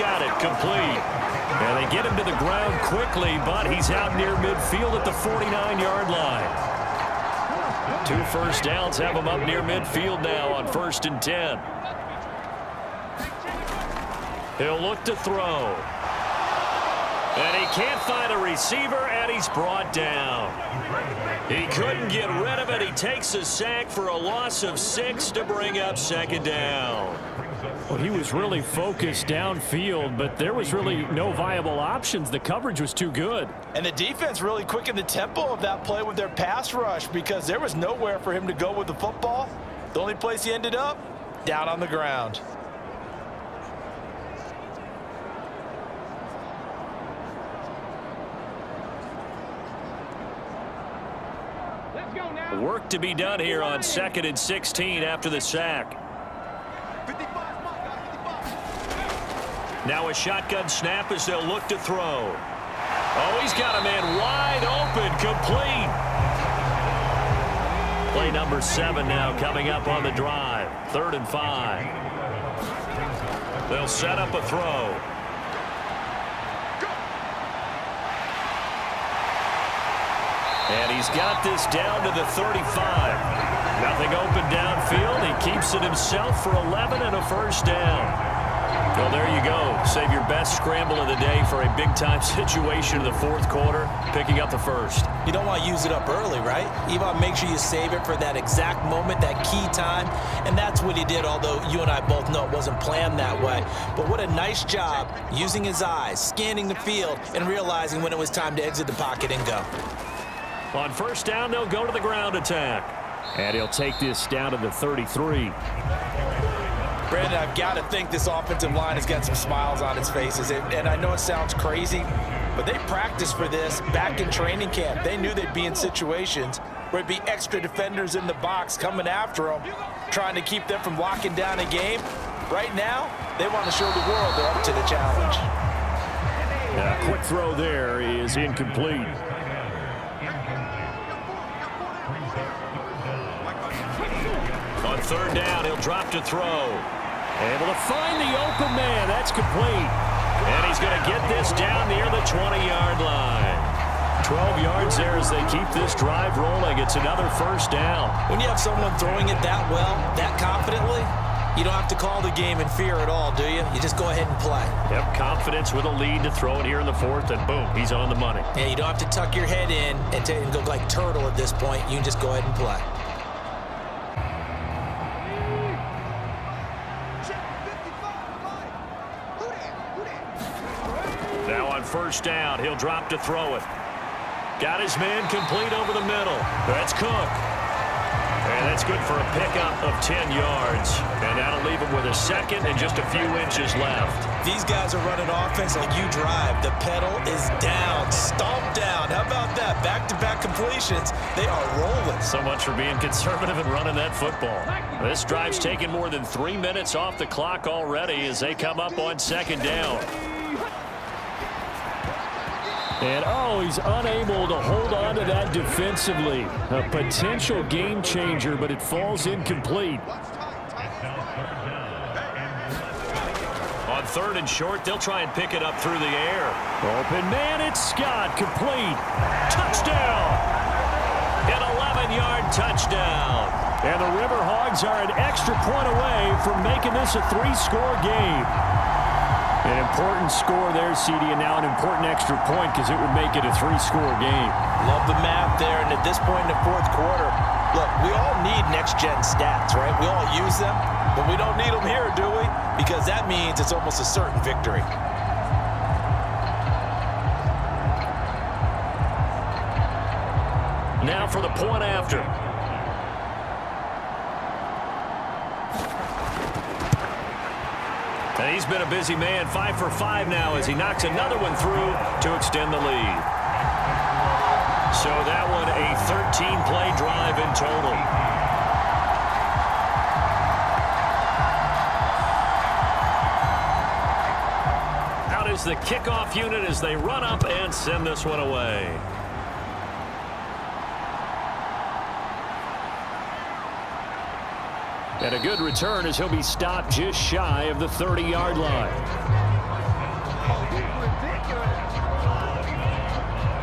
got it, complete. And they get him to the ground quickly, but he's out near midfield at the 49-yard line. 2 first downs have him up near midfield now on 1st and 10. He'll look to throw. And he can't find a receiver, and he's brought down. He couldn't get rid of it. He takes a sack for a loss of 6 to bring up 2nd down. Well, he was really focused downfield, but there was really no viable options. The coverage was too good. And the defense really quickened the tempo of that play with their pass rush because there was nowhere for him to go with the football. The only place he ended up, down on the ground. Work to be done here on 2nd and 16 after the sack. Now a shotgun snap as they'll look to throw. Oh, he's got a man wide open, complete. Play number 7 now coming up on the drive. 3rd and 5. They'll set up a throw. And he's got this down to the 35. Nothing open downfield. He keeps it himself for 11 and a first down. Well, there you go. Save your best scramble of the day for a big-time situation in the 4th quarter, picking up the first. You don't want to use it up early, right? You want to make sure you save it for that exact moment, that key time. And that's what he did, although you and I both know it wasn't planned that way. But what a nice job using his eyes, scanning the field, and realizing when it was time to exit the pocket and go. On 1st down, they'll go to the ground attack. And he'll take this down to the 33. Brandon, I've got to think this offensive line has got some smiles on its faces. And I know it sounds crazy, but they practiced for this back in training camp. They knew they'd be in situations where it'd be extra defenders in the box coming after them, trying to keep them from locking down a game. Right now, they want to show the world they're up to the challenge. A quick throw there is incomplete. On 3rd down, he'll drop to throw. Able to find the open man. That's complete. And he's going to get this down near the 20-yard line. 12 yards there as they keep this drive rolling. It's another first down. When you have someone throwing it that well, that confidently, you don't have to call the game in fear at all, do you? You just go ahead and play. Yep, confidence with a lead to throw it here in the 4th, and boom, he's on the money. Yeah, you don't have to tuck your head in and go like turtle at this point. You can just go ahead and play. Now on 1st down, he'll drop to throw it. Got his man complete over the middle. That's Cook. And that's good for a pickup of 10 yards. And that'll leave him with a 2nd and just a few inches left. These guys are running offense like you drive. The pedal is down, stomped down. How about that? Back-to-back completions. They are rolling. So much for being conservative and running that football. This drive's taken more than 3 minutes off the clock already as they come up on 2nd down. And, oh, he's unable to hold on to that defensively. A potential game changer, but it falls incomplete. On 3rd and short, they'll try and pick it up through the air. Open man, it's Scott, complete. Touchdown! An 11-yard touchdown. And the River Hogs are an extra point away from making this a 3-score game. An important score there, CD, and now an important extra point because it would make it a 3-score game. Love the math there, and at this point in the 4th quarter, look, we all need next-gen stats, right? We all use them, but we don't need them here, do we? Because that means it's almost a certain victory. Now for the point after. And he's been a busy man, 5 for 5 now as he knocks another one through to extend the lead. So that one a 13-play drive in total. Out is the kickoff unit as they run up and send this one away. And a good return as he'll be stopped just shy of the 30-yard line.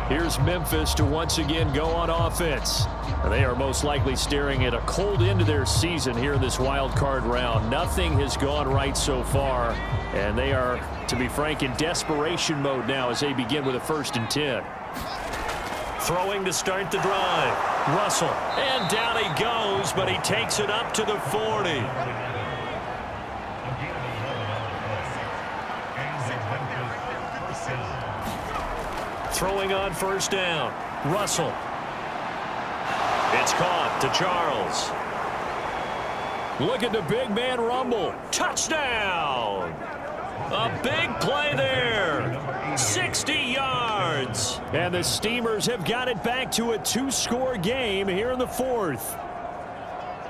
Here's Memphis to once again go on offense. And they are most likely staring at a cold end to their season here in this wild card round. Nothing has gone right so far, and they are, to be frank, in desperation mode now as they begin with a 1st and 10. Throwing to start the drive. Russell. And down he goes, but he takes it up to the 40. Throwing on 1st down. Russell. It's caught to Charles. Look at the big man rumble. Touchdown! A big play there. 60 yards. And the Steamers have got it back to a 2-score game here in the 4th.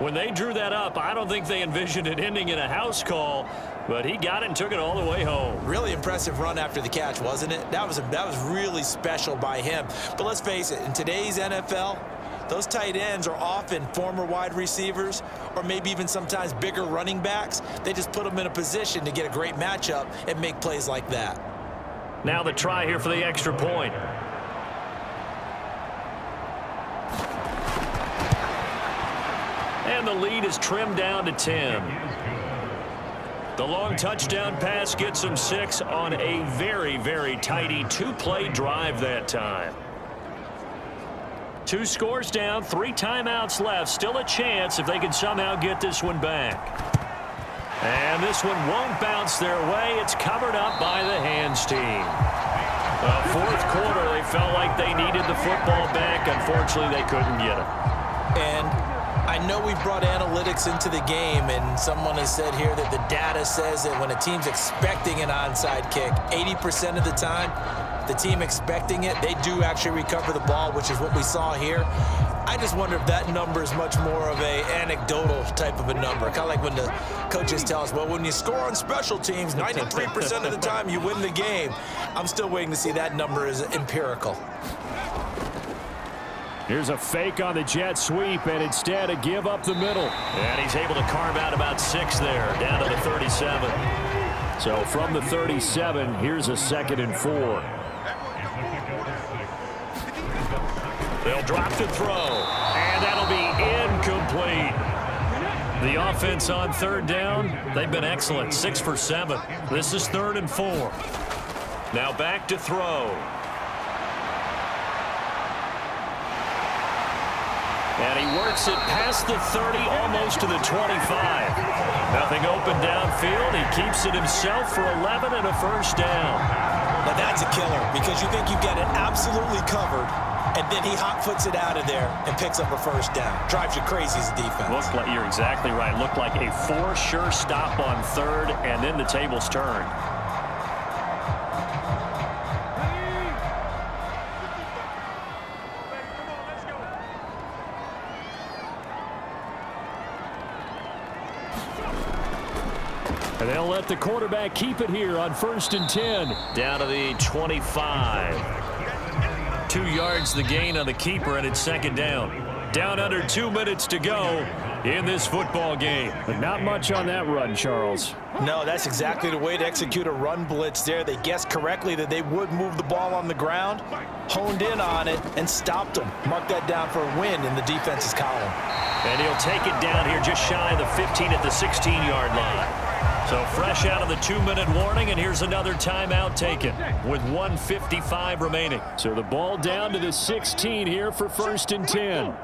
When they drew that up, I don't think they envisioned it ending in a house call, but he got it and took it all the way home. Really impressive run after the catch, wasn't it? That was really special by him. But let's face it, in today's NFL, those tight ends are often former wide receivers or maybe even sometimes bigger running backs. They just put them in a position to get a great matchup and make plays like that. Now the try here for the extra point. And the lead is trimmed down to 10. The long touchdown pass gets them 6 on a very, very tidy 2-play drive that time. 2 scores down, 3 timeouts left. Still a chance if they can somehow get this one back. And this one won't bounce their way. It's covered up by the hands team. The 4th quarter, they felt like they needed the football back. Unfortunately, they couldn't get it. And I know we brought analytics into the game, and someone has said here that the data says that when a team's expecting an onside kick, 80% of the time, the team expecting it, they do actually recover the ball, which is what we saw here. I just wonder if that number is much more of a anecdotal type of a number. Kind of like when the coaches tell us, well, when you score on special teams, 93% of the time you win the game. I'm still waiting to see that number is empirical. Here's a fake on the jet sweep, and instead a give up the middle. And he's able to carve out about 6 there, down to the 37. So from the 37, here's a 2nd and 4. They'll drop to throw, and that'll be incomplete. The offense on 3rd down, they've been excellent, 6 for 7. This is 3rd and 4. Now back to throw. And he works it past the 30, almost to the 25. Nothing open downfield. He keeps it himself for 11 and a 1st down. Now that's a killer because you think you've got it absolutely covered, and then he hot foots it out of there and picks up a 1st down. Drives you crazy as a defense. Looked like, you're exactly right. Looked like a 4 sure stop on 3rd, and then the tables turned. And they'll let the quarterback keep it here on 1st and 10. Down to the 25. 2 yards the gain on the keeper, and it's 2nd down. Down under 2 minutes to go in this football game. But not much on that run, Charles. No, that's exactly the way to execute a run blitz there. They guessed correctly that they would move the ball on the ground, honed in on it, and stopped them. Mark that down for a win in the defense's column. And he'll take it down here just shy of the 15 at the 16-yard line. So fresh out of the 2-minute warning, and here's another timeout taken with 1:55 remaining. So the ball down to the 16 here for 1st and 10.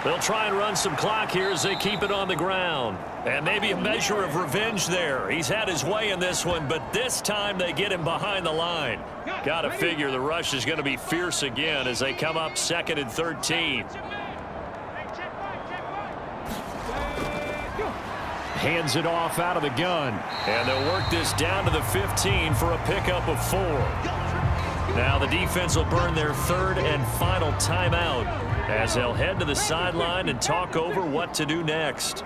They'll try and run some clock here as they keep it on the ground. And maybe a measure of revenge there. He's had his way in this one, but this time they get him behind the line. Got to figure the rush is going to be fierce again as they come up 2nd and 13. Hands it off out of the gun. And they'll work this down to the 15 for a pickup of 4. Now the defense will burn their 3rd and final timeout as they'll head to the sideline and talk over what to do next.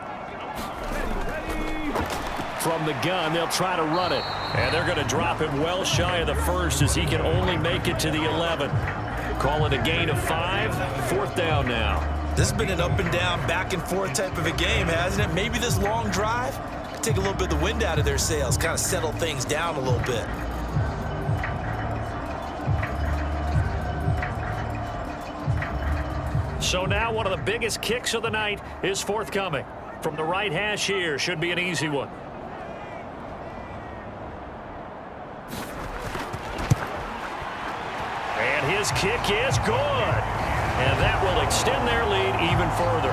From the gun, they'll try to run it. And they're going to drop him well shy of the 1st as he can only make it to the 11. Call it a gain of 5. 4th down now. This has been an up and down, back and forth type of a game, hasn't it? Maybe this long drive could take a little bit of the wind out of their sails, kind of settle things down a little bit. So now one of the biggest kicks of the night is forthcoming. From the right hash here, should be an easy one. And his kick is good. And that will extend their lead even further.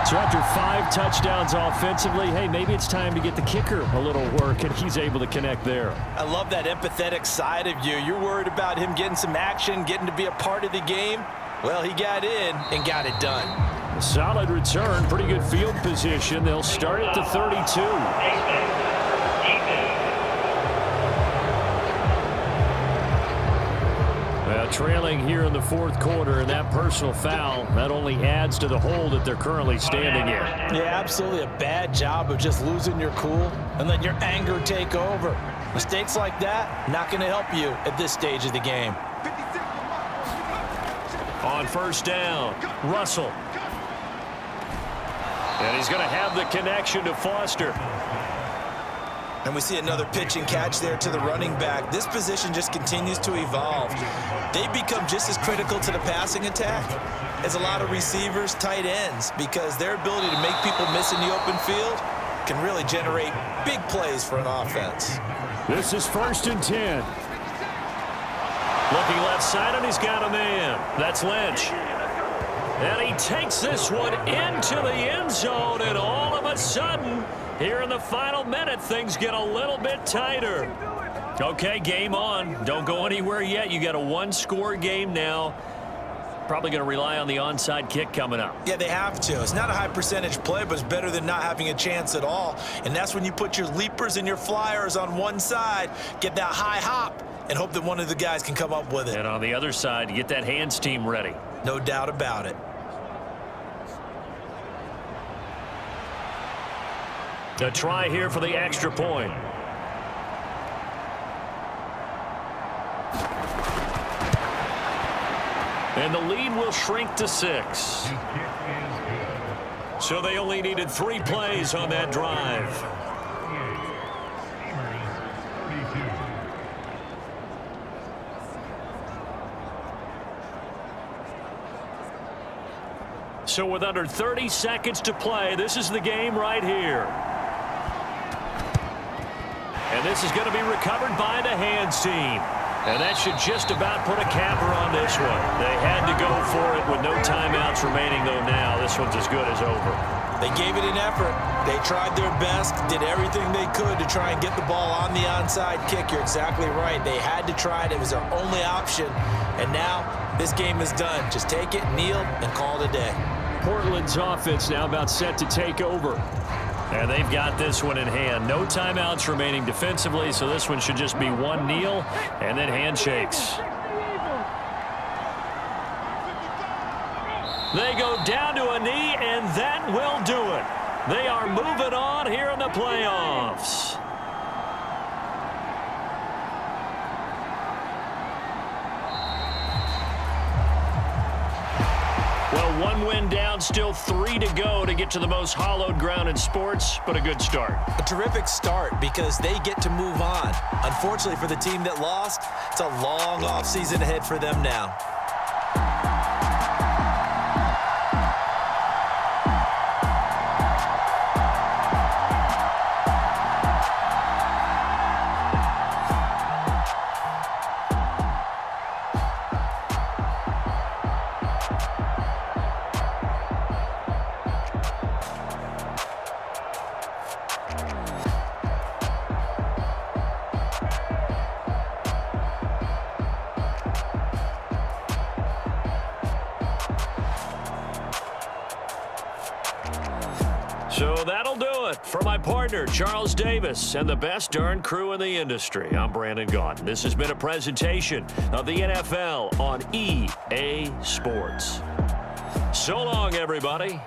So after 5 touchdowns offensively, hey, maybe it's time to get the kicker a little work, and he's able to connect there. I love that empathetic side of you. You're worried about him getting some action, getting to be a part of the game. Well, he got in and got it done. A solid return, pretty good field position. They'll start at the 32. Trailing here in the fourth quarter, and that personal foul, that only adds to the hole that they're currently standing in. Yeah, absolutely a bad job of just losing your cool and letting your anger take over. Mistakes like that, not going to help you at this stage of the game. On first down, Russell. And he's going to have the connection to Foster. And we see another pitch and catch there to the running back. This position just continues to evolve. They become just as critical to the passing attack as a lot of receivers, tight ends, because their ability to make people miss in the open field can really generate big plays for an offense. This is 1st and 10. Looking left side, and he's got a man. That's Lynch. And he takes this one into the end zone, and all of a sudden, here in the final minute, things get a little bit tighter. Okay, game on. Don't go anywhere yet. You got a one-score game now. Probably going to rely on the onside kick coming up. Yeah, they have to. It's not a high percentage play, but it's better than not having a chance at all. And that's when you put your leapers and your flyers on one side, get that high hop, and hope that one of the guys can come up with it. And on the other side, get that hands team ready. No doubt about it. A try here for the extra point. And the lead will shrink to 6. So they only needed 3 plays on that drive. So with under 30 seconds to play, this is the game right here. And this is going to be recovered by the hands team. And that should just about put a capper on this one. They had to go for it with no timeouts remaining, though now this one's as good as over. They gave it an effort. They tried their best, did everything they could to try and get the ball on the onside kick. You're exactly right. They had to try it. It was their only option. And now this game is done. Just take it, kneel, and call it a day. Portland's offense now about set to take over. And they've got this one in hand. No timeouts remaining defensively, so this one should just be one kneel and then handshakes. They go down to a knee, and that will do it. They are moving on here in the playoffs. Well, one win down, still 3 to go to get to the most hallowed ground in sports, but a good start. A terrific start because they get to move on. Unfortunately for the team that lost, it's a long offseason ahead for them now. So that'll do it for my partner, Charles Davis, and the best darn crew in the industry. I'm Brandon Gaudin. This has been a presentation of the NFL on EA Sports. So long, everybody.